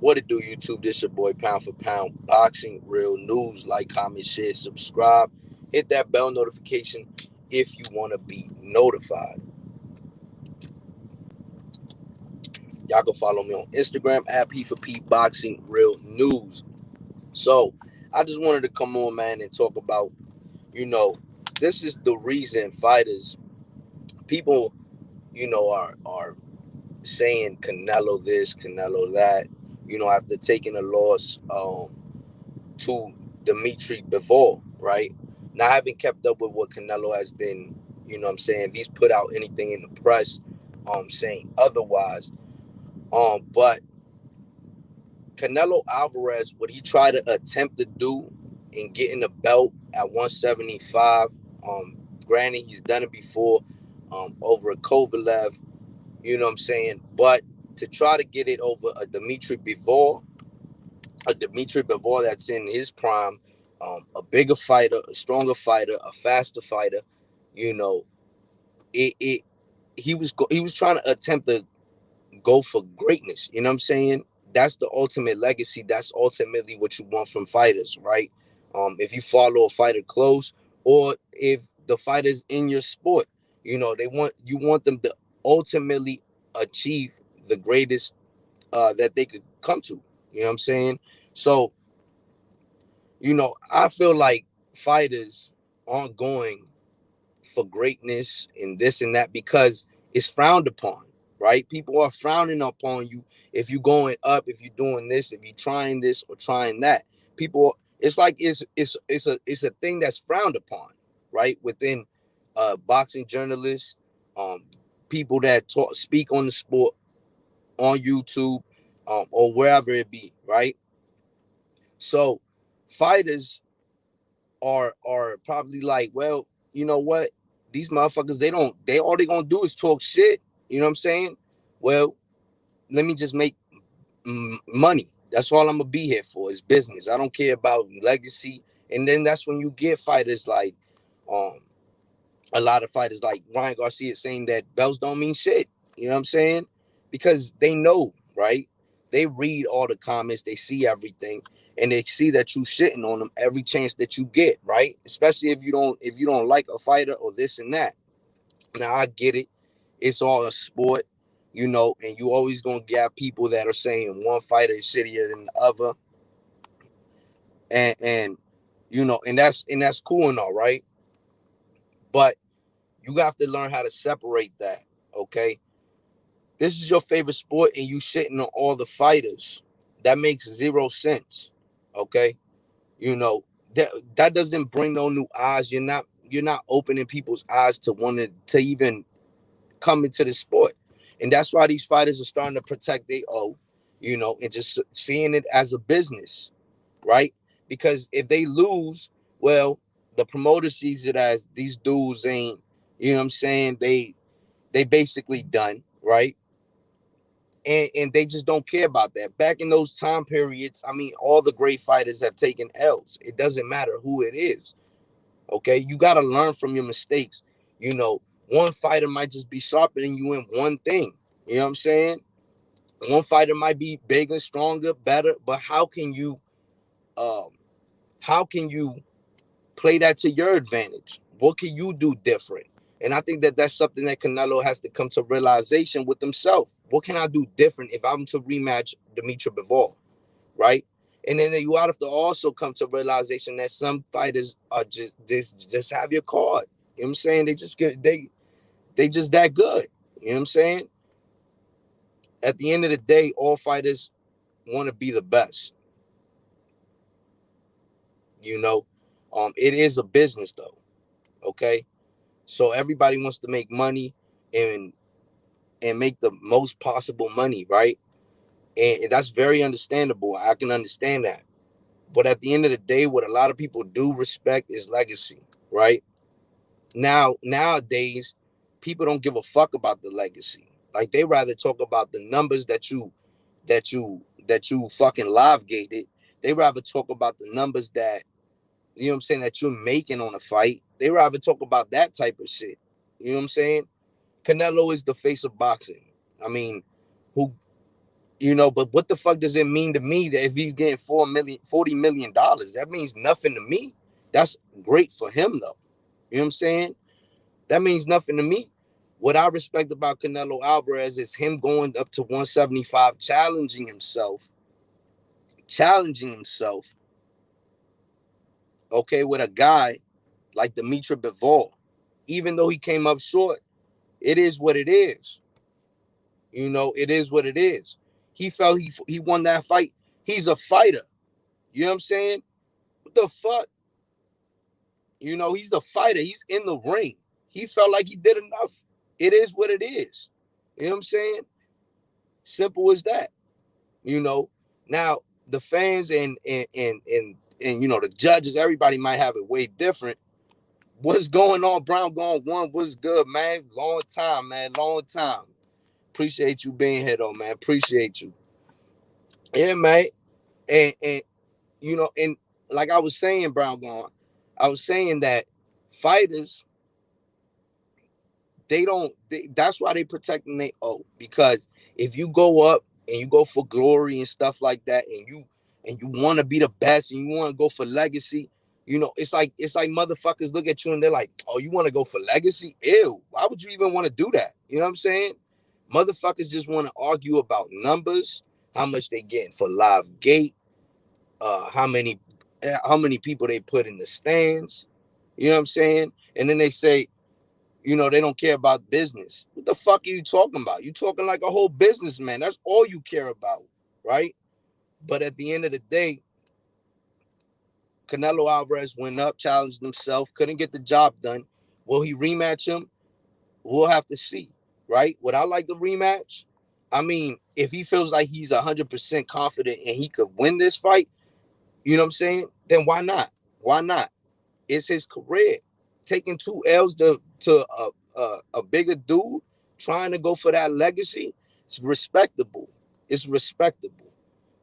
What it do, YouTube? This your boy Pound for Pound Boxing Real News. Like, comment, share, subscribe. Hit that bell notification if you want to be notified. Y'all can follow me on Instagram at P for P Boxing Real News. So, I just wanted to come on, man, and talk about, you know, this is the reason fighters, people, are saying Canelo this, Canelo that, after taking a loss to Dimitri Bivol, right? Now, I haven't kept up with what Canelo has been, if he's put out anything in the press saying otherwise. But Canelo Alvarez, what he tried to attempt to do in getting the belt at 175, granted, he's done it before over a Kovalev, but to try to get it over a Dimitri Bivol that's in his prime, a bigger fighter, a stronger fighter, a faster fighter, you know, it he was trying to attempt to go for greatness. You know what I'm saying? That's the ultimate legacy. That's ultimately what you want from fighters, right? If you follow a fighter close, or if the fighters in your sport, you want them to ultimately achieve the greatest that they could come to. You know what I'm saying? So, I feel like fighters aren't going for greatness and this and that because it's frowned upon, right? People are frowning upon you if you're going up, if you're doing this, if you're trying this or trying that. People, it's like it's a thing that's frowned upon, right? Within boxing journalists, um, people that speak on the sport on YouTube, or wherever it be, right? So fighters are probably like, well, you know what? These motherfuckers, they all they gonna do is talk shit. You know what I'm saying? Well, let me just make money. That's all I'm gonna be here for is business. I don't care about legacy. And then that's when you get fighters like, um, a lot of fighters like Ryan Garcia saying that belts don't mean shit. You know what I'm saying? Because they know, right? They read all the comments, they see everything, and they see that you shitting on them every chance that you get, right? Especially if you don't like a fighter or this and that. Now I get it. It's all a sport, and you always gonna get people that are saying one fighter is shittier than the other. And and that's cool and all, right? But you have to learn how to separate that. Okay. This is your favorite sport and you shitting on all the fighters. That makes zero sense. Okay. You know, that doesn't bring no new eyes. You're not opening people's eyes to want to even come into the sport. And that's why these fighters are starting to protect their and just seeing it as a business, right? Because if they lose, well, the promoter sees it as these dudes ain't, you know what I'm saying? They basically done, right? And they just don't care about that. Back in those time periods, I mean, all the great fighters have taken L's. It doesn't matter who it is. Okay, you got to learn from your mistakes. One fighter might just be sharper than you in one thing. You know what I'm saying? One fighter might be bigger, stronger, better, but um how can you play that to your advantage? What can you do different? And I think that that's something that Canelo has to come to realization with himself. What can I do different if I'm to rematch Dimitri Bivol, right? And then you have to also come to realization that some fighters are just have your card. You know what I'm saying? They just that good. You know what I'm saying? At the end of the day, all fighters want to be the best. You know, it is a business though. Okay, so everybody wants to make money and make the most possible money, right? And that's very understandable. I can understand that. But at the end of the day, what a lot of people do respect is legacy, right? Nowadays, people don't give a fuck about the legacy. Like they rather talk about the numbers that you fucking live gated. They rather talk about the numbers that that you're making on a fight. They rather talk about that type of shit. You know what I'm saying? Canelo is the face of boxing. I mean, who But what the fuck does it mean to me that if he's getting $40 million, that means nothing to me. That's great for him though. You know what I'm saying? That means nothing to me. What I respect about Canelo Alvarez is him going up to 175, challenging himself, okay, with a guy like Dimitri Bivol. Even though he came up short, it is what it is. It is what it is. He felt he won that fight. He's a fighter. You know what I'm saying? What the fuck? He's a fighter. He's in the ring. He felt like he did enough. It is what it is. You know what I'm saying? Simple as that. You know. Now the fans and the judges, everybody might have it way different. What's going on, Brown Gone One? What's good, man? Long time, man. Long time. Appreciate you being here, though, man. Appreciate you. Yeah, man. And like I was saying, Brown Gone, I was saying that fighters, that's why they protecting their O. Because if you go up and you go for glory and stuff like that, and you want to be the best and you want to go for legacy, it's like motherfuckers look at you and they're like, oh, you want to go for legacy? Ew, why would you even want to do that? You know what I'm saying? Motherfuckers just want to argue about numbers, how much they getting for live gate, how many people they put in the stands. You know what I'm saying? And then they say, they don't care about business. What the fuck are you talking about? You talking like a whole businessman. That's all you care about, right? But at the end of the day, Canelo Alvarez went up, challenged himself, couldn't get the job done. Will he rematch him? We'll have to see, right? Would I like the rematch? I mean, if he feels like he's 100% confident and he could win this fight, you know what I'm saying? Then why not? Why not? It's his career. Taking 2 L's to a bigger dude, trying to go for that legacy, it's respectable. It's respectable.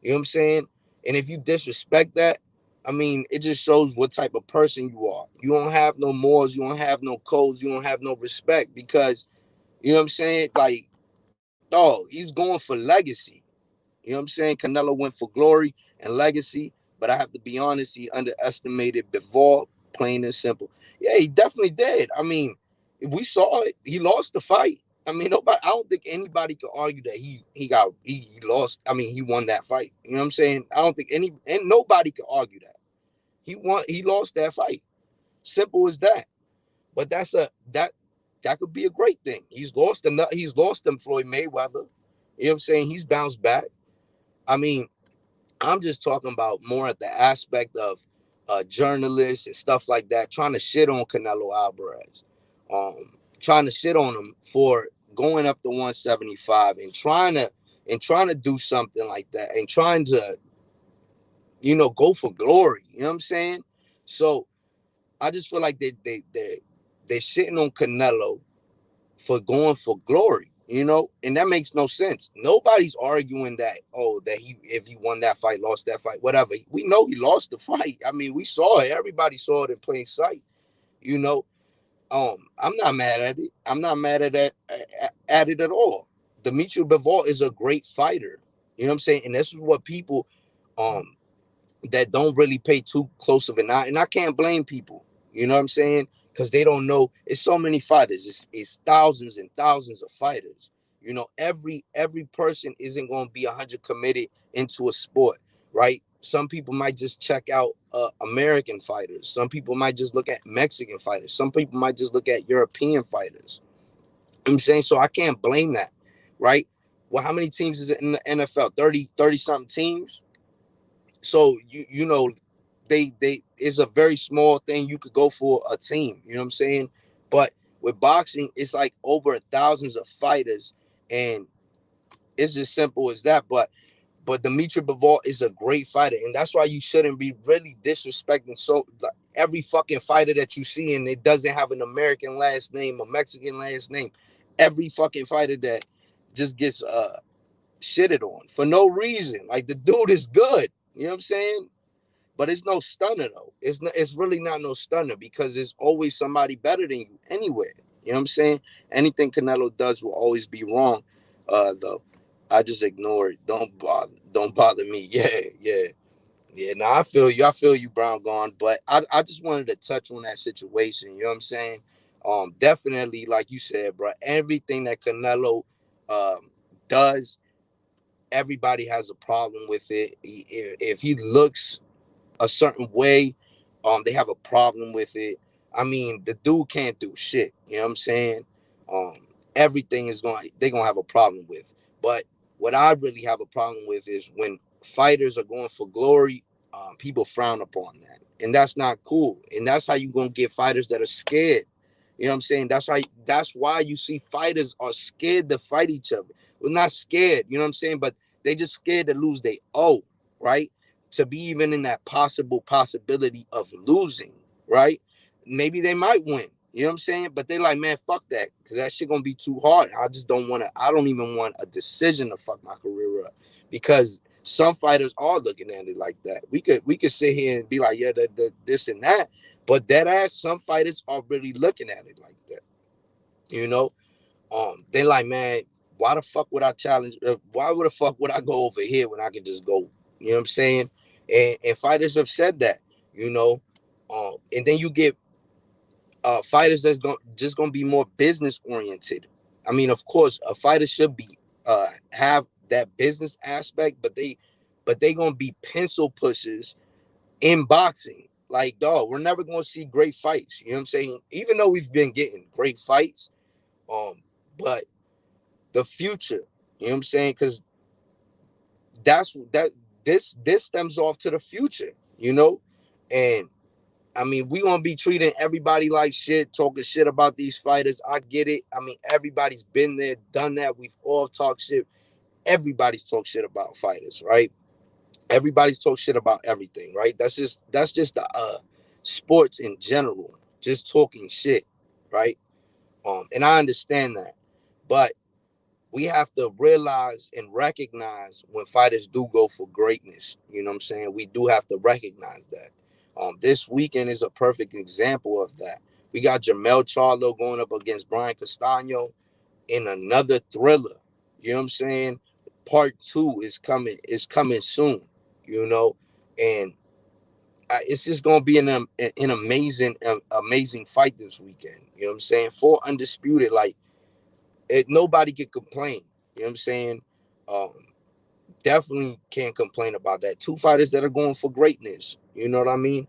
You know what I'm saying? And if you disrespect that, I mean, it just shows what type of person you are. You don't have no morals, you don't have no codes, you don't have no respect because, you know what I'm saying? Like, dog, he's going for legacy. You know what I'm saying? Canelo went for glory and legacy, but I have to be honest, he underestimated Bivol, plain and simple. Yeah, he definitely did. I mean, we saw it. He lost the fight. I mean, nobody. I don't think anybody could argue that he lost. I mean, he won that fight. You know what I'm saying? I don't think and nobody could argue that he won. He lost that fight. Simple as that. But that could be a great thing. He's lost them Floyd Mayweather. You know what I'm saying? He's bounced back. I mean, I'm just talking about more at the aspect of journalists and stuff like that trying to shit on Canelo Alvarez, trying to shit on him for going up to 175 and trying to do something like that and trying to go for glory. You know what I'm saying? So I just feel like they're shitting on Canelo for going for glory, and that makes no sense. Nobody's arguing that, that if he won that fight, lost that fight, whatever. We know he lost the fight. I mean, we saw it. Everybody saw it in plain sight, you know. I'm not mad at it. I'm not mad at it at all. Dimitri Bivol is a great fighter. You know what I'm saying? And this is what people um that don't really pay too close of an eye. And I can't blame people, you know what I'm saying? Because they don't know. It's so many fighters. It's thousands and thousands of fighters. Every person isn't going to be 100 committed into a sport, right? Some people might just check out American fighters. Some people might just look at Mexican fighters. Some people might just look at European fighters. You know what I'm saying? So I can't blame that, right? Well, how many teams is it in the NFL? 30 something teams. So they it's a very small thing you could go for a team, you know what I'm saying? But with boxing, it's like over thousands of fighters, and it's just simple as that. But Dimitri Bivol is a great fighter, and that's why you shouldn't be really disrespecting like, every fucking fighter that you see, and it doesn't have an American last name, a Mexican last name. Every fucking fighter that just gets shitted on for no reason. Like the dude is good. You know what I'm saying? But it's no stunner though. It's really not no stunner because there's always somebody better than you anywhere. You know what I'm saying? Anything Canelo does will always be wrong, though. I just ignore it. Don't bother me. Yeah. Now I feel you. I feel you, Brown Gone. But I just wanted to touch on that situation. You know what I'm saying? Definitely, like you said, bro. Everything that Canelo um does, everybody has a problem with it. If he looks a certain way, they have a problem with it. I mean, the dude can't do shit. You know what I'm saying? Um, everything is going they're gonna have a problem with. But what I really have a problem with is when fighters are going for glory, people frown upon that. And that's not cool. And that's how you're gonna get fighters that are scared. You know what I'm saying? That's why you see fighters are scared to fight each other. Well, not scared, you know what I'm saying? But they just scared to lose they right? To be even in that possibility of losing, right? Maybe they might win. You know what I'm saying? But they like, man, fuck that. Because that shit gonna be too hard. I don't even want a decision to fuck my career up. Because some fighters are looking at it like that. We could sit here and be like, yeah, this and that. But that ass, some fighters are really looking at it like that. You know? They like, man, why the fuck would I challenge? Why would the fuck would I go over here when I could just go? You know what I'm saying? And fighters have said that, you know. And then you get fighters that's just gonna be more business oriented. I mean, of course, a fighter should be have that business aspect, but they gonna be pencil pushers in boxing. Like, dog, we're never gonna see great fights. You know what I'm saying? Even though we've been getting great fights, but the future. You know what I'm saying? Because this stems off to the future, you know? And I mean, we gonna be treating everybody like shit, talking shit about these fighters. I get it. I mean, everybody's been there, done that. We've all talked shit. Everybody's talked shit about fighters, right? Everybody's talked shit about everything, right? That's just the sports in general, just talking shit, right? And I understand that. But we have to realize and recognize when fighters do go for greatness. You know what I'm saying? We do have to recognize that. This weekend is a perfect example of that. We got Jamel Charlo going up against Brian Castano in another thriller. You know what I'm saying? Part two is coming. Is coming soon. You know, and it's just gonna be an amazing fight this weekend. You know what I'm saying? For undisputed, like nobody can complain. You know what I'm saying? Um, Definitely can't complain about that. Two fighters that are going for greatness. You know what I mean?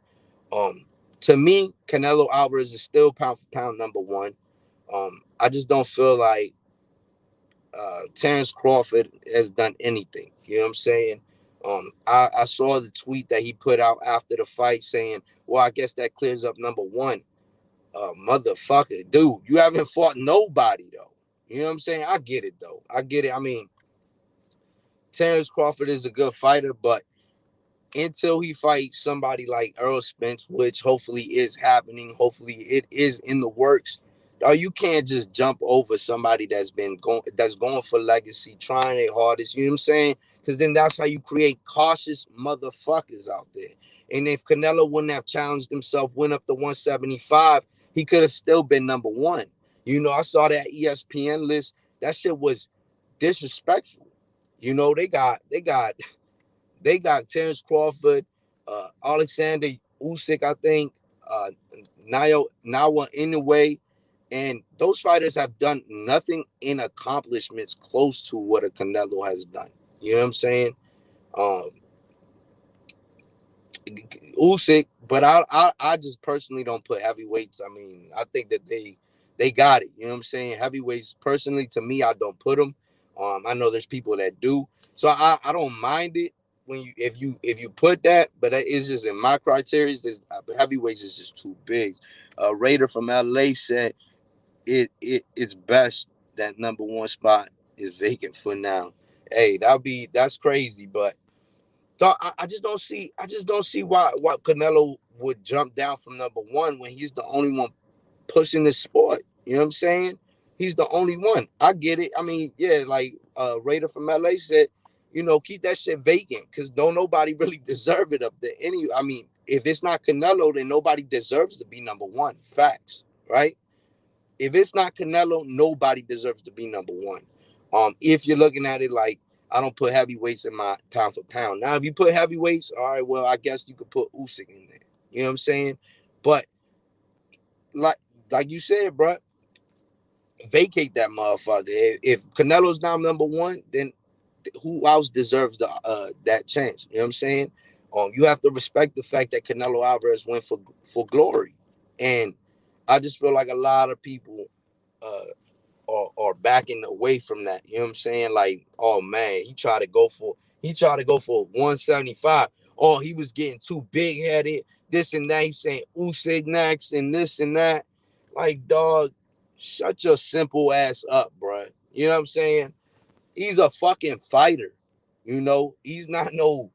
Um, to me, Canelo Alvarez is still pound for pound number one. I just don't feel like Terrence Crawford has done anything. You know what I'm saying? I saw the tweet that he put out after the fight saying, "Well, I guess that clears up number one." Motherfucker, dude, you haven't fought nobody though. You know what I'm saying? I get it though. I get it. I mean, Terrence Crawford is a good fighter, but until he fights somebody like Earl Spence, which hopefully is happening, hopefully it is in the works. You can't just jump over somebody that's going for legacy, trying their hardest. You know what I'm saying? Because then that's how you create cautious motherfuckers out there. And if Canelo wouldn't have challenged himself, went up to 175, he could have still been number one. You know, I saw that ESPN list. That shit was disrespectful. You know, they got Terrence Crawford, Alexander Usyk, I think, Nawa Inoue, and those fighters have done nothing in accomplishments close to what a Canelo has done. You know what I'm saying? Um, Usyk, but I just personally don't put heavyweights. I mean, I think that they got it. You know what I'm saying? Heavyweights, personally, to me, I don't put them. I know there's people that do, so I don't mind it when you put that, but it's just in my criteria. Heavyweights is just too big. Raider from LA said it's best that number one spot is vacant for now. Hey, that's crazy, but so I just don't see why Canelo would jump down from number one when he's the only one pushing the sport. You know what I'm saying? He's the only one. I get it. I mean, yeah, like Raider from LA said, keep that shit vacant because don't nobody really deserve it up there. I mean, if it's not Canelo, then nobody deserves to be number one. Facts, right? If it's not Canelo, nobody deserves to be number one. If you're looking at it like I don't put heavyweights in my pound for pound. Now, if you put heavyweights, all right, well, I guess you could put Usyk in there. You know what I'm saying? But like like you said, bro, vacate that motherfucker. If Canelo's not number one, then who else deserves the that chance? You know what I'm saying? You have to respect the fact that Canelo Alvarez went for glory, and I just feel like a lot of people uh, are backing away from that. You know what I'm saying? Like, oh man, he tried to go for 175. Oh, he was getting too big headed. This and that. He's saying Usyk next and this and that. Like, dog, shut your simple ass up, bro. You know what I'm saying? He's a fucking fighter. You know, he's not no.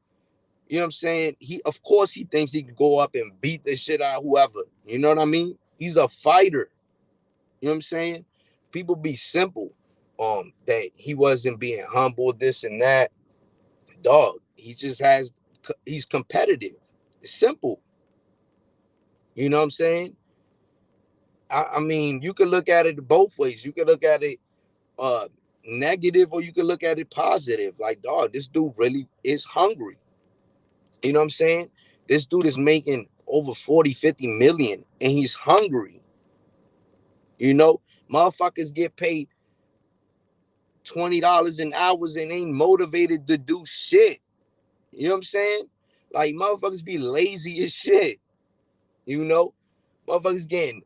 You know what I'm saying? He, of course, he thinks he could go up and beat the shit out of whoever. You know what I mean? He's a fighter. You know what I'm saying? People be simple that he wasn't being humble, this and that. Dog, he's competitive. It's simple. You know what I'm saying? I mean, you could look at it both ways. You could look at it uh negative or you could look at it positive. Like, dog, this dude really is hungry. You know what I'm saying? This dude is making over 40, 50 million and he's hungry. You know, motherfuckers get paid $20 an hour and ain't motivated to do shit. You know what I'm saying? Like, motherfuckers be lazy as shit. You know, motherfuckers getting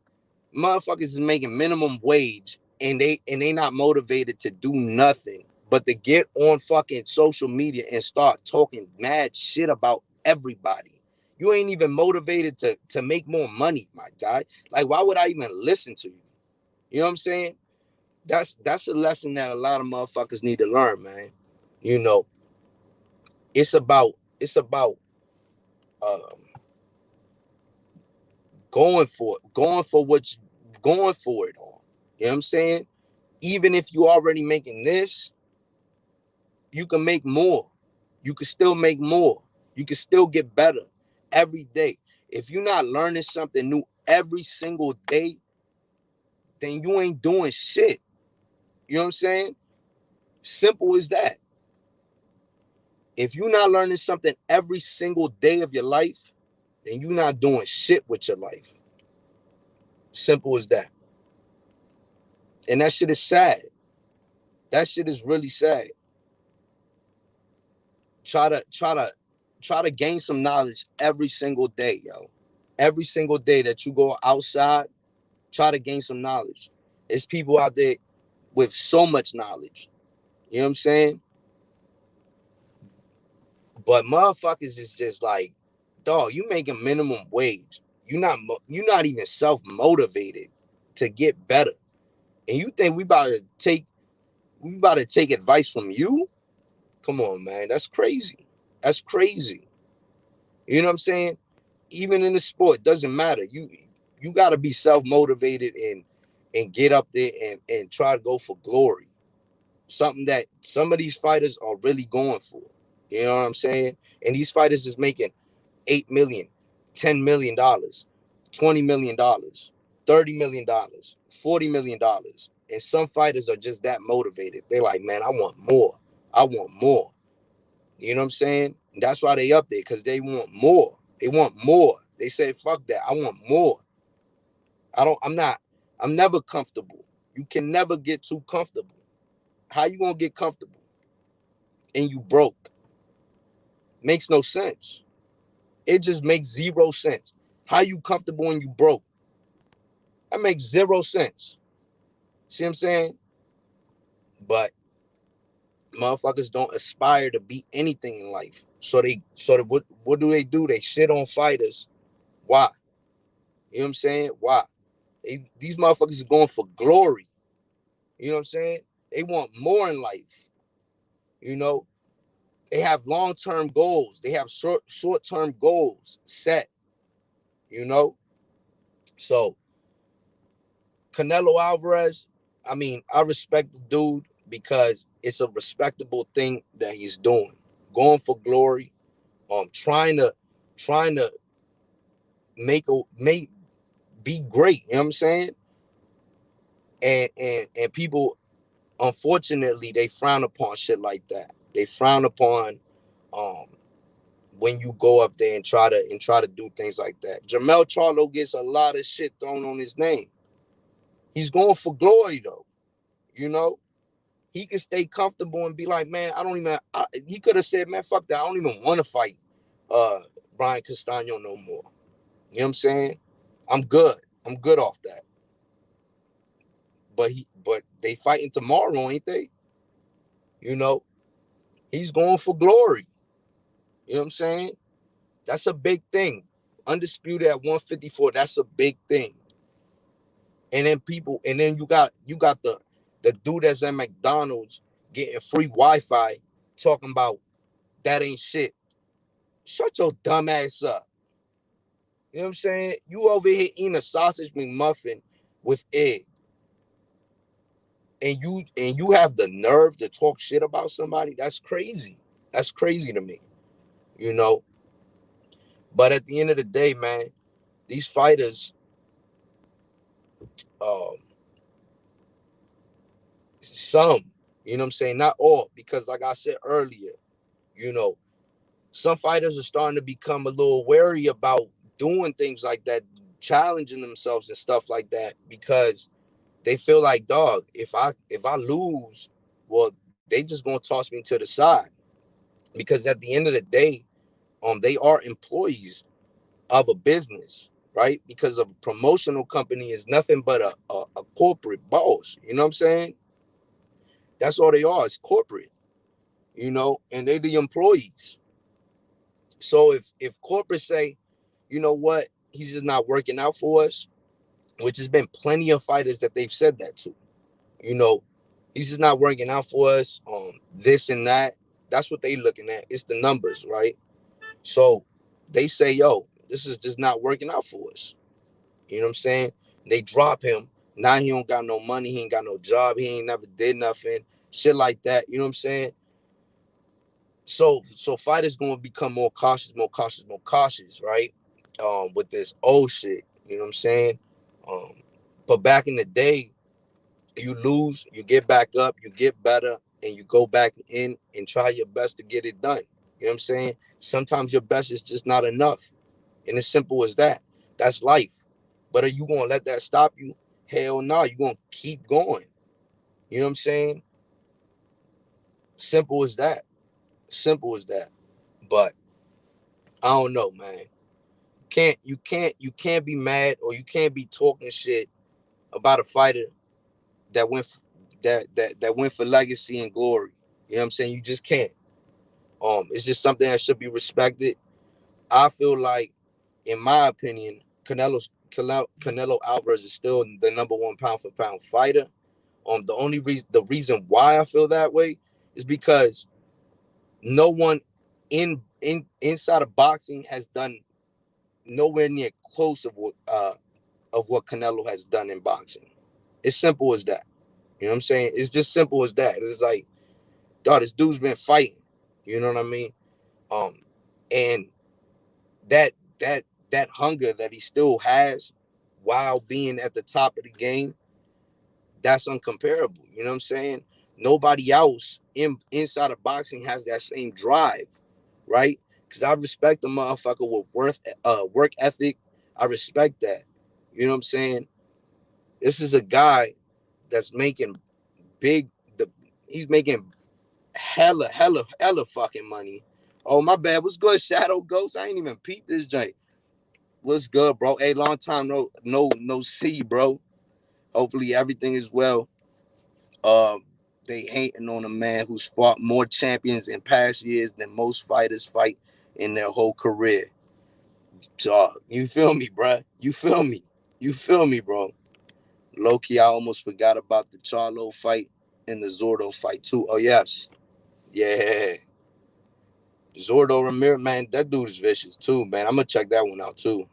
motherfuckers is making minimum wage and they not motivated to do nothing but to get on fucking social media and start talking mad shit about everybody. You ain't even motivated to make more money, my guy. Like, why would I even listen to you? You know what I'm saying? That's a lesson that a lot of motherfuckers need to learn, man. You know, it's about um, going for it all. You know what I'm saying? Even if you already making this, you can make more. You can still make more. You can still get better every day. If you're not learning something new every single day, then you ain't doing shit. You know what I'm saying? Simple as that. If you're not learning something every single day of your life, then you're not doing shit with your life. Simple as that. And that shit is sad. That shit is really sad. Try to gain some knowledge every single day, yo. Every single day that you go outside, try to gain some knowledge. There's people out there with so much knowledge. You know what I'm saying? But motherfuckers is just like, dog, you making minimum wage. You not even self motivated to get better. And you think we about to take advice from you? Come on, man. That's crazy. That's crazy. You know what I'm saying? Even in the sport, doesn't matter. You got to be self motivated and get up there and try to go for glory. Something that some of these fighters are really going for. You know what I'm saying? And these fighters is making 8 million, $10 million, $20 million, $30 million, $40 million. And some fighters are just that motivated. They're like, man, I want more. I want more. You know what I'm saying? And that's why they up there, because they want more. They want more. They say, fuck that. I want more. I'm never comfortable. You can never get too comfortable. How you gonna get comfortable and you broke? Makes no sense. It just makes zero sense. How you comfortable and you broke? That makes zero sense. See what I'm saying? But motherfuckers don't aspire to be anything in life. What do? They shit on fighters. Why? You know what I'm saying? Why? These motherfuckers is going for glory. You know what I'm saying? They want more in life. You know, they have long-term goals. They have short-term goals set. You know, so Canelo Alvarez, I mean, I respect the dude because it's a respectable thing that he's doing, going for glory, trying to make be great. You know what I'm saying? And people, unfortunately, they frown upon shit like that. They frown upon um when you go up there and try to do things like that. Jermell Charlo gets a lot of shit thrown on his name. He's going for glory though. You know, he can stay comfortable and be like, man, I don't even. He could have said, man, fuck that. I don't even want to fight uh Brian Castano no more. You know what I'm saying? I'm good. I'm good off that. But they fighting tomorrow, ain't they? You know, he's going for glory. You know what I'm saying? That's a big thing. Undisputed at 154. That's a big thing. And then you got the dude that's at McDonald's getting free Wi-Fi talking about that ain't shit. Shut your dumb ass up. You know what I'm saying? You over here eating a sausage McMuffin with egg, and you have the nerve to talk shit about somebody. That's crazy. That's crazy to me. You know. But at the end of the day, man, these fighters, um, some, you know what I'm saying, not all, because like I said earlier, you know, some fighters are starting to become a little wary about doing things like that, challenging themselves and stuff like that, because they feel like, dog, if I lose, well, they just gonna toss me to the side. Because at the end of the day, they are employees of a business, right? Because a promotional company is nothing but a corporate boss. You know what I'm saying? That's all they are. It's corporate, and they the employees. So if corporate say, you know what, he's just not working out for us, which has been plenty of fighters that they've said that to, you know, he's just not working out for us, this and that. That's what they looking at. It's the numbers, right? So they say, yo, this is just not working out for us. You know what I'm saying? They drop him. Now he don't got no money. He ain't got no job. He ain't never did nothing. Shit like that. You know what I'm saying? So fighters gonna become more cautious, more cautious, more cautious, right? With this old shit. You know what I'm saying? Um, but back in the day, you lose, you get back up, you get better, and you go back in and try your best to get it done. You know what I'm saying? Sometimes your best is just not enough. And it's simple as that. That's life. But are you gonna let that stop you? Hell no, you're gonna keep going. You know what I'm saying? Simple as that. Simple as that. But I don't know, man. You can't be mad, or you can't be talking shit about a fighter that went that went for legacy and glory. You know what I'm saying? You just can't. It's just something that should be respected. I feel like, in my opinion, Canelo Alvarez is still the number one pound for pound fighter. The reason why I feel that way is because no one inside of boxing has done nowhere near close of what Canelo has done in boxing. It's simple as that. You know what I'm saying? It's just simple as that. It's like, dog, this dude's been fighting. You know what I mean? Um, and that that that hunger that he still has while being at the top of the game, that's uncomparable. You know what I'm saying? Nobody else inside of boxing has that same drive, right? Because I respect the motherfucker with work ethic. I respect that. You know what I'm saying? This is a guy that's making big. The He's making hella fucking money. Oh, my bad. What's good, Shadow Ghost? I ain't even peeped this joint. What's good, bro? Hey, long time no see, bro. Hopefully everything is well. Um, they hating on a man who's fought more champions in past years than most fighters fight in their whole career. So, you feel me, bro? You feel me? You feel me, bro? Low key, I almost forgot about the Charlo fight and the Zordo fight too. Oh yes, yeah. Zordo Ramirez, man, that dude is vicious too, man. I'm gonna check that one out too.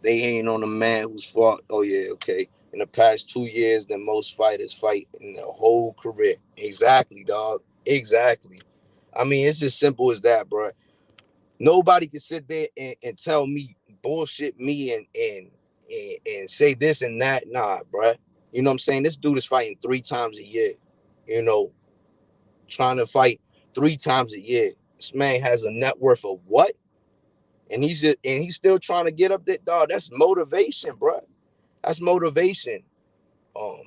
They ain't on a man who's fought. Oh yeah, okay. In the past 2 years, than most fighters fight in their whole career. Exactly, dog. Exactly. I mean, it's just simple as that, bro. Nobody can sit there and tell me, bullshit me, and say this and that. Nah, bro. You know what I'm saying? This dude is fighting 3 times a year. You know, trying to fight 3 times a year. This man has a net worth of what? And he's still trying to get up there, dog. That's motivation, bro. That's motivation. Um,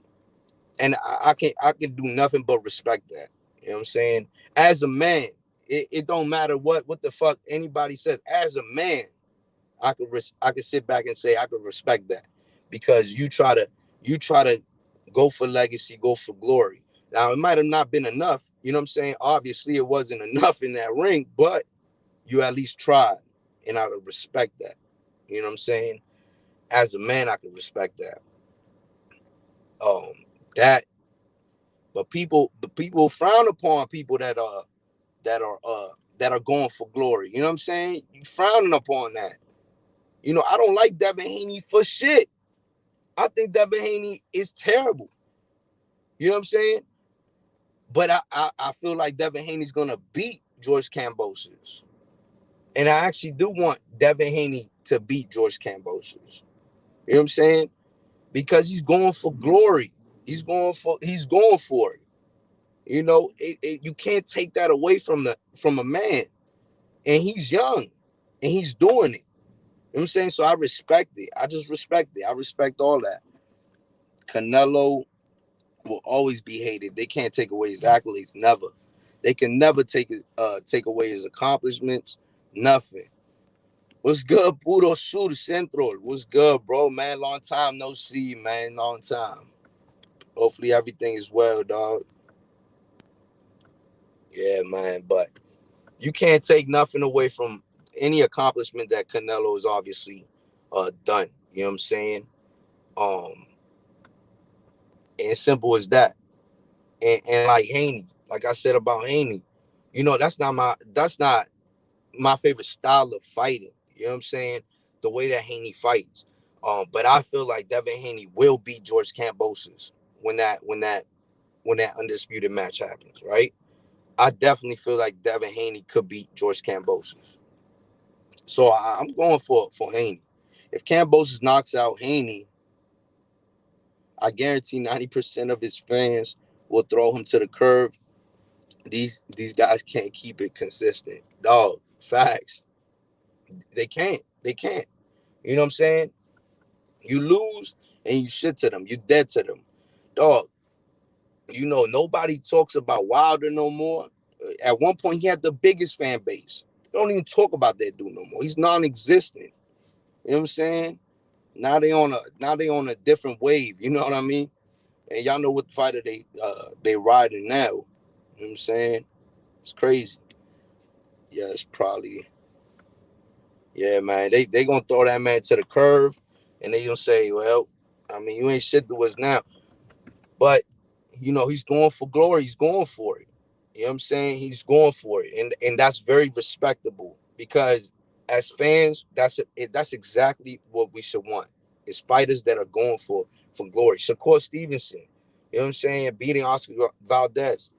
and I can do nothing but respect that. You know what I'm saying? As a man, it don't matter what the fuck anybody says. As a man, I could sit back and say I could respect that because you try to go for legacy, go for glory. Now it might have not been enough. You know what I'm saying? Obviously, it wasn't enough in that ring, but you at least tried, and I would respect that. You know what I'm saying? As a man, I could respect that. That, but people frown upon people that are that are going for glory. You know what I'm saying? You frowning upon that. You know, I don't like Devin Haney for shit. I think Devin Haney is terrible. You know what I'm saying? But I feel like Devin Haney's gonna beat George Kambosos. And I actually do want Devin Haney to beat George Kambosos. You know what I'm saying? Because he's going for glory. He's going for it. You know, you can't take that away from a man. And he's young and he's doing it. You know what I'm saying? So I respect it. I just respect it. I respect all that. Canelo will always be hated. They can't take away his accolades. Never. They can never take away his accomplishments. Nothing. What's good, Puro Sur Central? What's good, bro? Man, long time no see, man. Long time. Hopefully everything is well, dog. Yeah, man. But you can't take nothing away from any accomplishment that Canelo has obviously done. You know what I'm saying? Um, and simple as that. And like Haney, like I said about Haney, you know, that's not my favorite style of fighting. You know what I'm saying? The way that Haney fights. But I feel like Devin Haney will beat George Kambosos when that undisputed match happens, right? I definitely feel like Devin Haney could beat George Kambosos. So I'm going for Haney. If Kambosos knocks out Haney, I guarantee 90% of his fans will throw him to the curb. These guys can't keep it consistent. Dog, facts. They can't. You know what I'm saying? You lose and you shit to them. You dead to them. Dog, you know, nobody talks about Wilder no more. At one point, he had the biggest fan base. They don't even talk about that dude no more. He's non-existent. You know what I'm saying? Now they on a different wave. You know what I mean? And y'all know what fighter they riding now. You know what I'm saying? It's crazy. Yeah, it's probably yeah, man. They gonna throw that man to the curve, and they gonna say, well, I mean, you ain't shit to us now, but you know he's going for glory. He's going for it. You know what I'm saying? He's going for it, and that's very respectable because as fans, that's exactly what we should want. It's fighters that are going for glory. Shakur Stevenson, you know what I'm saying, beating Oscar Valdez.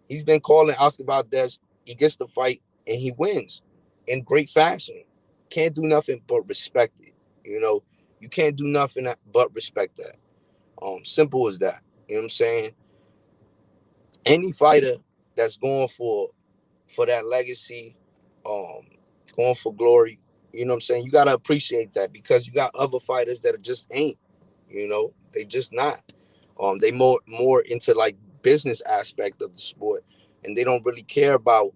He's been calling Oscar Valdez. He gets the fight and he wins in great fashion. Can't do nothing but respect it. You know, you can't do nothing but respect that. Simple as that. You know what I'm saying? Any fighter that's going for that legacy, um, going for glory, you know what I'm saying? You gotta appreciate that because you got other fighters that just ain't, they just not. They more into like business aspect of the sport and they don't really care about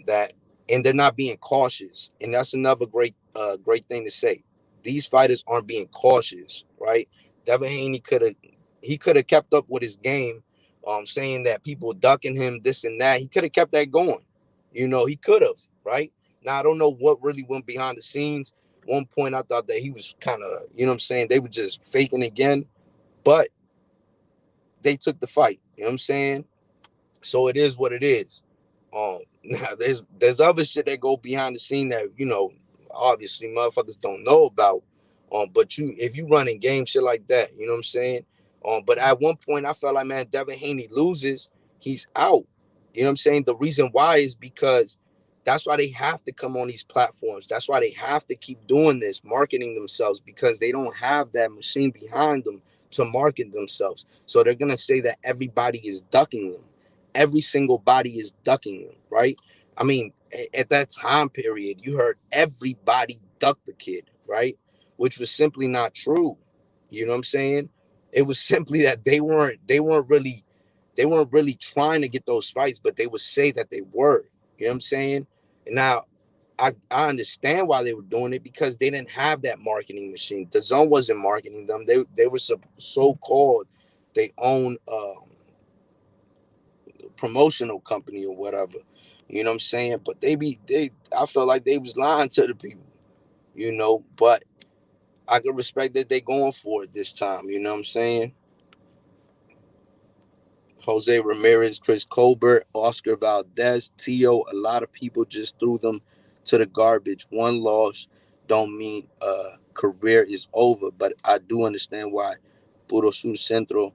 that, and they're not being cautious. And that's another great thing to say. These fighters aren't being cautious, right? Devin Haney could have kept up with his game, saying that people ducking him, this and that. He could have kept that going. He could have, right? Now I don't know what really went behind the scenes. One point I thought that he was kind of, you know what I'm saying, they were just faking again, but they took the fight. You know what I'm saying? So it is what it is. Now there's other shit that go behind the scene that obviously motherfuckers don't know about. But if you running game shit like that, you know what I'm saying. But at one point I felt like, man, Devin Haney loses, he's out. You know what I'm saying. The reason why is because that's why they have to come on these platforms. That's why they have to keep doing this, marketing themselves, because they don't have that machine behind them to market themselves. So they're gonna say that everybody is ducking them. every single body is ducking them, right? I mean, at that time period, you heard everybody duck the kid, right? Which was simply not true. You know what I'm saying? It was simply that they weren't really trying to get those fights, but they would say that they were. You know what I'm saying? And now I understand why they were doing it, because they didn't have that marketing machine. The Zone wasn't marketing them. They were so called they own promotional company or whatever. You know what I'm saying? But I felt like they was lying to the people, but I can respect that they going for it this time, you know what I'm saying? Jose Ramirez, Chris Colbert, Oscar Valdez, Tio, a lot of people just threw them to the garbage. One loss don't mean career is over, but I do understand why Puro Sur Centro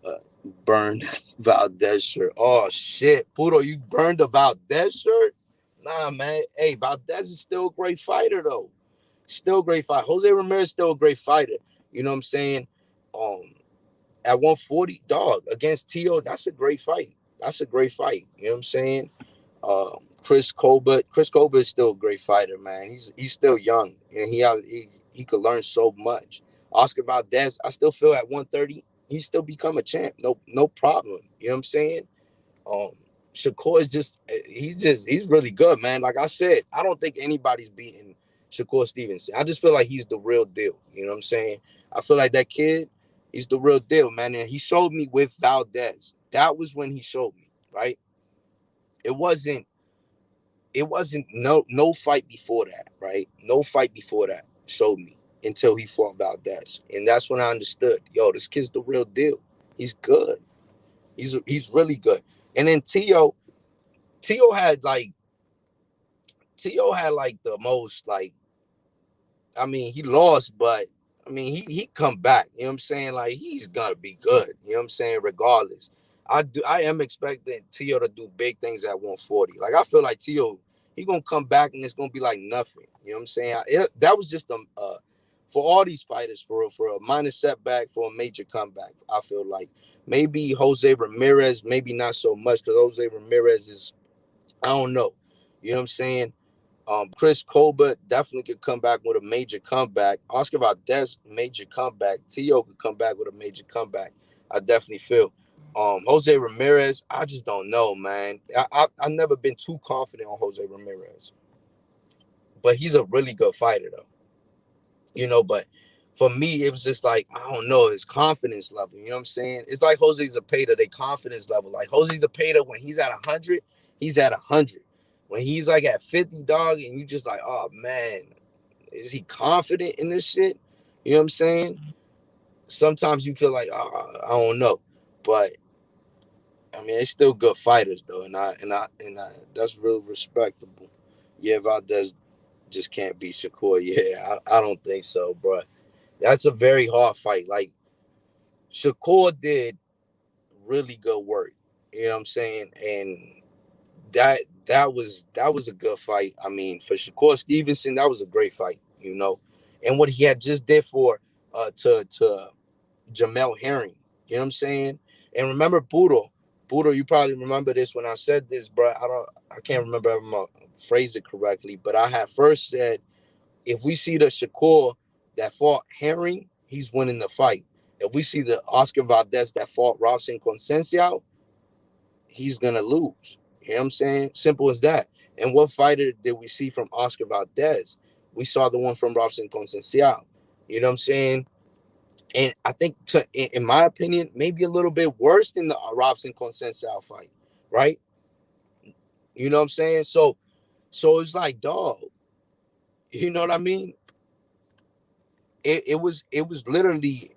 uh, burned Valdez shirt. Oh shit, Puro, you burned the Valdez shirt? Nah, man. Hey, Valdez is still a great fighter though. Still a great fighter. Jose Ramirez still a great fighter. You know what I'm saying? Um, at 140, dog, against Tio, that's a great fight. That's a great fight. You know what I'm saying? Chris Colbert is still a great fighter, man. He's still young, and he could learn so much. Oscar Valdez, I still feel at 130, he still become a champ. No problem. You know what I'm saying? Um, Shakur is he's really good, man. Like I said, I don't think anybody's beating Shakur Stevenson. I just feel like he's the real deal. You know what I'm saying? I feel like that kid, he's the real deal, man. And he showed me with Valdez. That was when he showed me, right? It wasn't no fight before that, right? No fight before that showed me until he fought Valdez. And that's when I understood, yo, this kid's the real deal. He's good. He's really good. And then Tio had like Tio had like the most like, I mean, he lost, but I mean he come back. You know what I'm saying? Like he's gonna be good. You know what I'm saying? Regardless. I am expecting Tio to do big things at 140. Like I feel like Tio, he gonna come back and it's gonna be like nothing. You know what I'm saying? That was just for all these fighters for a minor setback for a major comeback. I feel like maybe Jose Ramirez, maybe not so much, because Jose Ramirez is, I don't know. You know what I'm saying? Chris Colbert definitely could come back with a major comeback. Oscar Valdez, major comeback. Tio could come back with a major comeback. I definitely feel. Jose Ramirez, I just don't know, man. I've never been too confident on Jose Ramirez, but he's a really good fighter, though. But for me, it was just like, I don't know, his confidence level. You know what I'm saying? It's like Jose Zepeda, their confidence level. Like Jose Zepeda, when he's at 100, he's at 100. When he's like at 50, dog, and you just like, oh man, is he confident in this shit? You know what I'm saying? Sometimes you feel like, I don't know, but I mean, they're still good fighters though, and I that's real respectable. Yeah, Valdez just can't beat Shakur. Yeah, I don't think so, bro. That's a very hard fight. Like Shakur did really good work. You know what I'm saying? And that was a good fight. I mean, for Shakur Stevenson, that was a great fight. And what he had just did for to Jamel Herring. You know what I'm saying? And remember Budo, you probably remember this when I said this, bro. I can't remember if I'm gonna phrase it correctly, but I had first said, if we see the Shakur that fought Herring, he's winning the fight. If we see the Oscar Valdez that fought Robson Conceicao, he's gonna lose. You know what I'm saying? Simple as that. And what fighter did we see from Oscar Valdez? We saw the one from Robson Conceicao. You know what I'm saying? And I think, in my opinion, maybe a little bit worse than the Robson Conceicao fight, right? You know what I'm saying? So it's like, dog. You know what I mean? It was literally,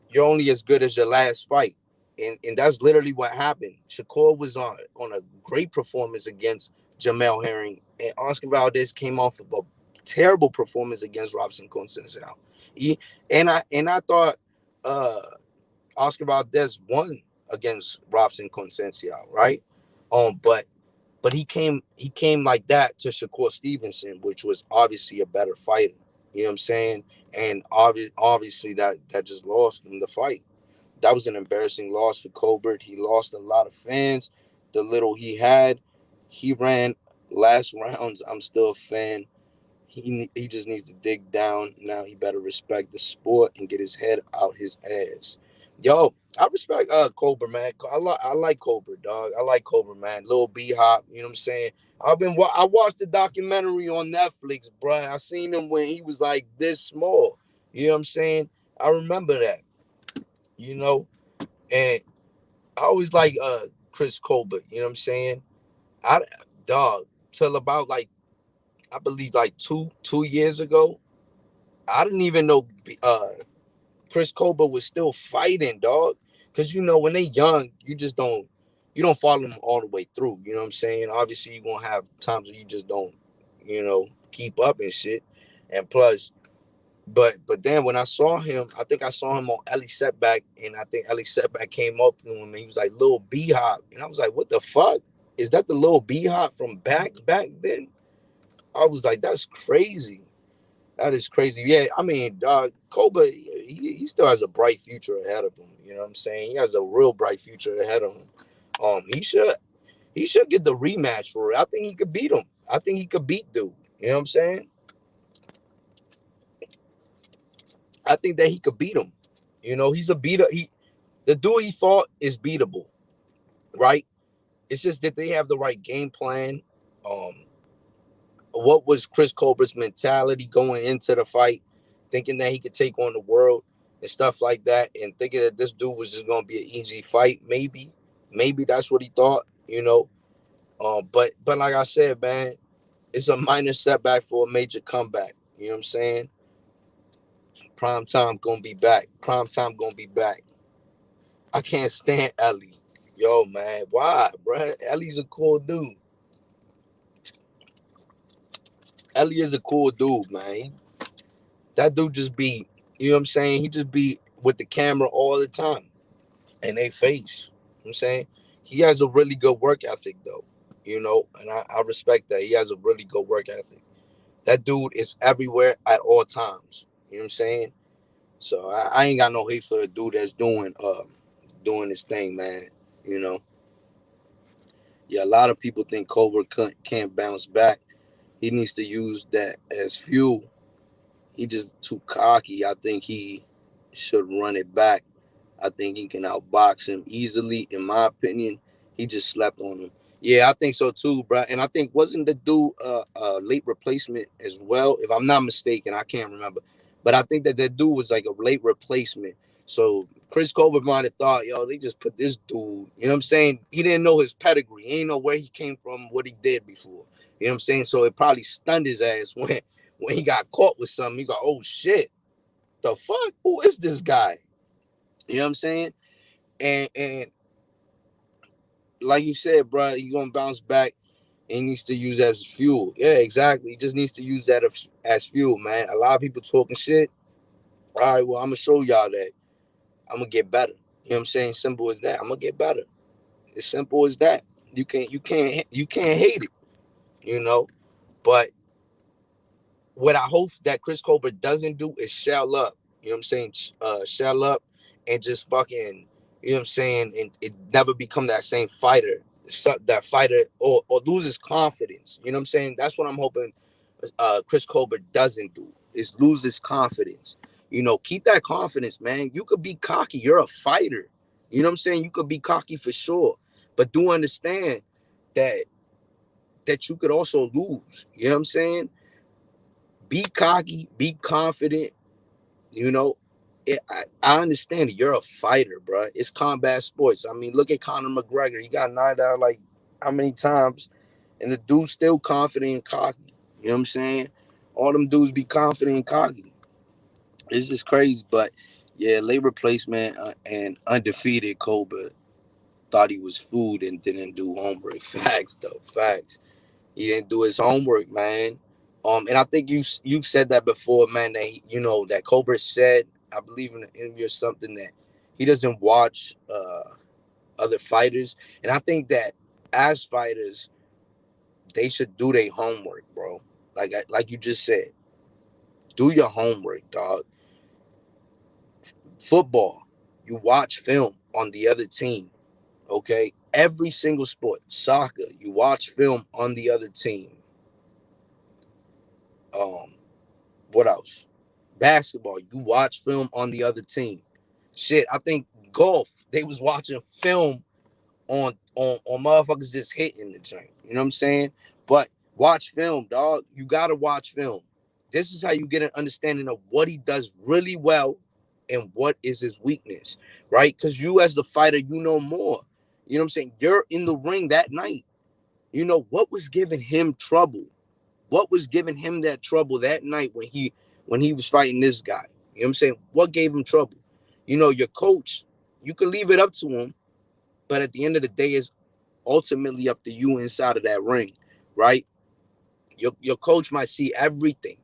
you're only as good as your last fight. And that's literally what happened. Shakur was on a great performance against Jamel Herring, and Oscar Valdez came off of a terrible performance against Robson Conceicao. And I thought uh, Oscar Valdez won against Robson Conceicao, right? But he came like that to Shakur Stevenson, which was obviously a better fighter. You know what I'm saying? And obviously that just lost him the fight. That was an embarrassing loss for Colbert. He lost a lot of fans. the little he had. He ran last rounds. I'm still a fan. He just needs to dig down. Now he better respect the sport and get his head out his ass. Yo, I respect Cobra, man. I like Cobra, dog. I like Cobra, man. Little B Hop, you know what I'm saying? I watched the documentary on Netflix, bruh. I seen him when he was like this small. You know what I'm saying? I remember that, you know, and I always like Chris Colbert, you know what I'm saying? I dog till about like I believe like two years ago. I didn't even know Chris Colbert was still fighting, dog. Cause when they young, you don't follow them all the way through. You know what I'm saying? Obviously, you're gonna have times where you just don't, keep up and shit. And plus, but then when I saw him, I think I saw him on Ellie Setback, and I think Ellie Setback came up to him and he was like Lil B Hop, and I was like, what the fuck? Is that the Lil B Hop from back then? I was like, that's crazy. That is crazy. Yeah, I mean, Koba, he still has a bright future ahead of him. You know what I'm saying? He has a real bright future ahead of him. He should get the rematch for it. I think he could beat him. I think he could beat dude. You know what I'm saying? I think that he could beat him. He's a beater. The dude he fought is beatable, right? It's just that they have the right game plan. Um, what was Chris Colbert's mentality going into the fight, thinking that he could take on the world and stuff like that, and thinking that this dude was just going to be an easy fight? Maybe that's what he thought. But like I said, man, it's a minor setback for a major comeback. You know what I'm saying? Prime time gonna be back. Prime time gonna be back. I can't stand Ellie. Yo, man, why, bruh? Ellie's a cool dude. Ellie is a cool dude, man. That dude just be, you know what I'm saying? He just be with the camera all the time and they face. You know what I'm saying? He has a really good work ethic though, and I respect that. He has a really good work ethic. That dude is everywhere at all times. You know what I'm saying? So I ain't got no hate for the dude that's doing this thing, man. You know, yeah, a lot of people think Cobra can't bounce back. He needs to use that as fuel. He just too cocky. I think he should run it back. I think he can outbox him easily. In my opinion, he just slept on him. Yeah, I think so too, bro. And I think wasn't the dude a late replacement as well? If I'm not mistaken, I can't remember, but I think that dude was like a late replacement. So Chris Colbert might have thought, yo, they just put this dude. You know what I'm saying? He didn't know his pedigree. He didn't know where he came from, what he did before. You know what I'm saying? So it probably stunned his ass when he got caught with something. He got, oh shit, the fuck? Who is this guy? You know what I'm saying? And like you said, bro, he gonna bounce back and he needs to use that as fuel. Yeah, exactly. He just needs to use that as fuel, man. A lot of people talking shit. All right, well, I'm gonna show y'all that I'm gonna get better. You know what I'm saying? Simple as that. I'm gonna get better. As simple as that. You can't hate it, you know. But what I hope that Chris Colbert doesn't do is shell up. You know what I'm saying? Shell up and just fucking, you know what I'm saying? And it never become that same fighter, that fighter, or loses confidence. You know what I'm saying? That's what I'm hoping Chris Colbert doesn't do is lose his confidence. Keep that confidence, man. You could be cocky. You're a fighter. You know what I'm saying? You could be cocky for sure, but do understand that you could also lose. You know what I'm saying? Be cocky, be confident. You know, I understand it. You're a fighter, bro. It's combat sports. I mean, look at Conor McGregor. He got knocked out like how many times, and the dude's still confident and cocky. You know what I'm saying? All them dudes be confident and cocky. It's just crazy, but yeah, late replacement and undefeated Cobra thought he was food and didn't do homework. Facts though, facts. He didn't do his homework, man. And I think you've said that before, man. That that Cobra said, I believe in an interview or something, that he doesn't watch other fighters, and I think that as fighters, they should do their homework, bro. Like you just said, do your homework, dog. Football, you watch film on the other team, okay? every single sport. Soccer, you watch film on the other team. Um, what else? Basketball, you watch film on the other team. Shit, I think golf, they was watching film on motherfuckers just hitting the joint. You know what I'm saying? But watch film, dog. You gotta watch film. This is how you get an understanding of what he does really well and what is his weakness, right? Because you as the fighter, you know more. You know what I'm saying? You're in the ring that night. You know what was giving him trouble. What was giving him that trouble that night when he was fighting this guy? You know what I'm saying? What gave him trouble? You know, your coach, you can leave it up to him, but at the end of the day, it's ultimately up to you inside of that ring, right? Your coach might see everything,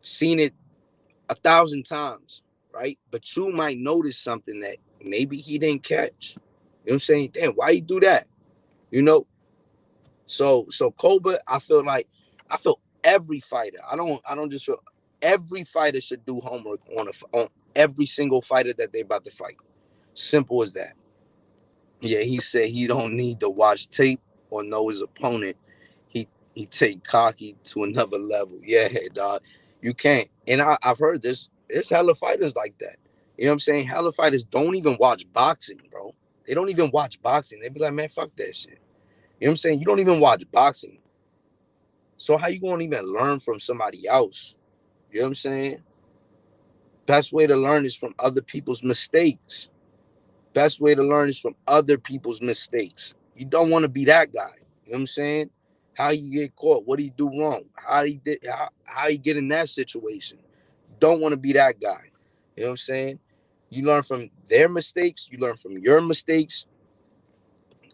seen it 1,000 times, right? But you might notice something that maybe he didn't catch. You know what I'm saying? Damn, why you do that? You know? So Cobra, I feel every fighter. I don't just feel every fighter should do homework on every single fighter that they about to fight. Simple as that. Yeah, he said he don't need to watch tape or know his opponent. He take cocky to another level. Yeah, dog. You can't. And I've heard this. There's hella fighters like that. You know what I'm saying? Hella fighters don't even watch boxing, bro. They don't even watch boxing. They be like, man, fuck that shit. You know what I'm saying? You don't even watch boxing. So how you gonna even learn from somebody else? You know what I'm saying? Best way to learn is from other people's mistakes. Best way to learn is from other people's mistakes. You don't want to be that guy. You know what I'm saying? How he get caught? What he do wrong? How he get in that situation? Don't want to be that guy. You know what I'm saying? You learn from their mistakes. You learn from your mistakes.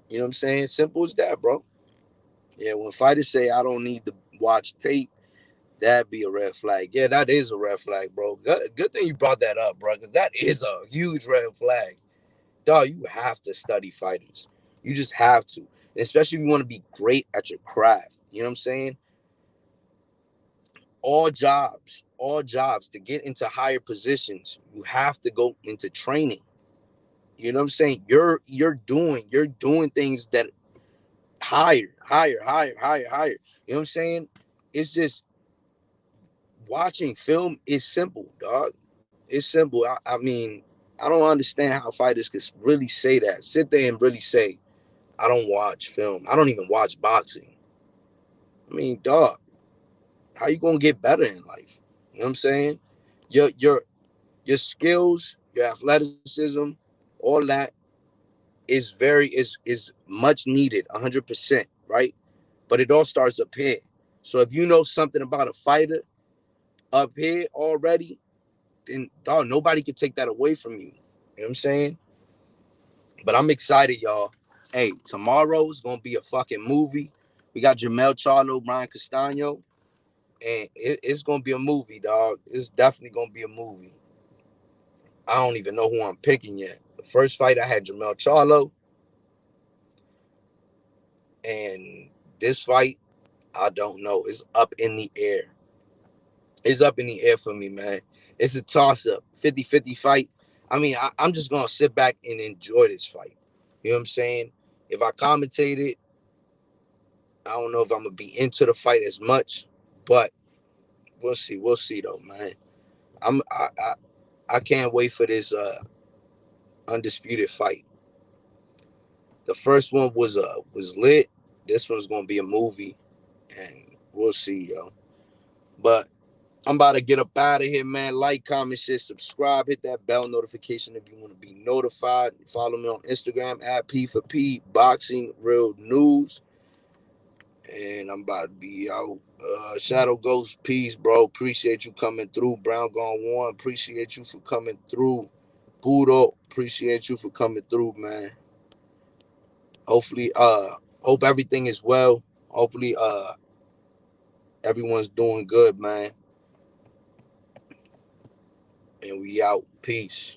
You know what I'm saying? Simple as that, bro. Yeah, when fighters say I don't need to watch tape, that'd be a red flag. Yeah, that is a red flag, bro. Good thing you brought that up, bro, because that is a huge red flag. Dog, you have to study fighters. You just have to, especially if you want to be great at your craft. You know what I'm saying? All jobs to get into higher positions, you have to go into training. You know what I'm saying? You're doing things that higher. You know what I'm saying? It's just watching film is simple, dog. It's simple. I mean, I don't understand how fighters could really say that. Sit there and really say, I don't watch film. I don't even watch boxing. I mean, dog, how you gonna get better in life? You know what I'm saying? Your your your skills, your athleticism, all that is much needed, 100%, right? But it all starts up here. So if you know something about a fighter up here already, then dog, nobody can take that away from you. You know what I'm saying? But I'm excited, y'all. Hey, tomorrow's gonna be a fucking movie. We got Jamel Charlo, Brian Castano, and it's gonna be a movie, dog. It's definitely gonna be a movie. I don't even know who I'm picking yet. The first fight I had Jamel Charlo, and this fight, I don't know. It's up in the air. It's up in the air for me, man. It's a toss-up, 50-50 fight. I mean, I'm just gonna sit back and enjoy this fight. You know what I'm saying? If I commentate it, I don't know if I'm gonna be into the fight as much, but we'll see. We'll see though, man. I'm I can't wait for this undisputed fight. The first one was lit. This one's gonna be a movie, and we'll see, yo. But I'm about to get up out of here, man. Like, comment, share, subscribe, hit that bell notification if you want to be notified. Follow me on Instagram at P for P Boxing Real News. And I'm about to be out. Shadow Ghost, peace, bro. Appreciate you coming through. Brown Gone One, appreciate you for coming through. Budo, appreciate you for coming through, man. Hopefully, hope everything is well. Hopefully, everyone's doing good, man. And we out. Peace.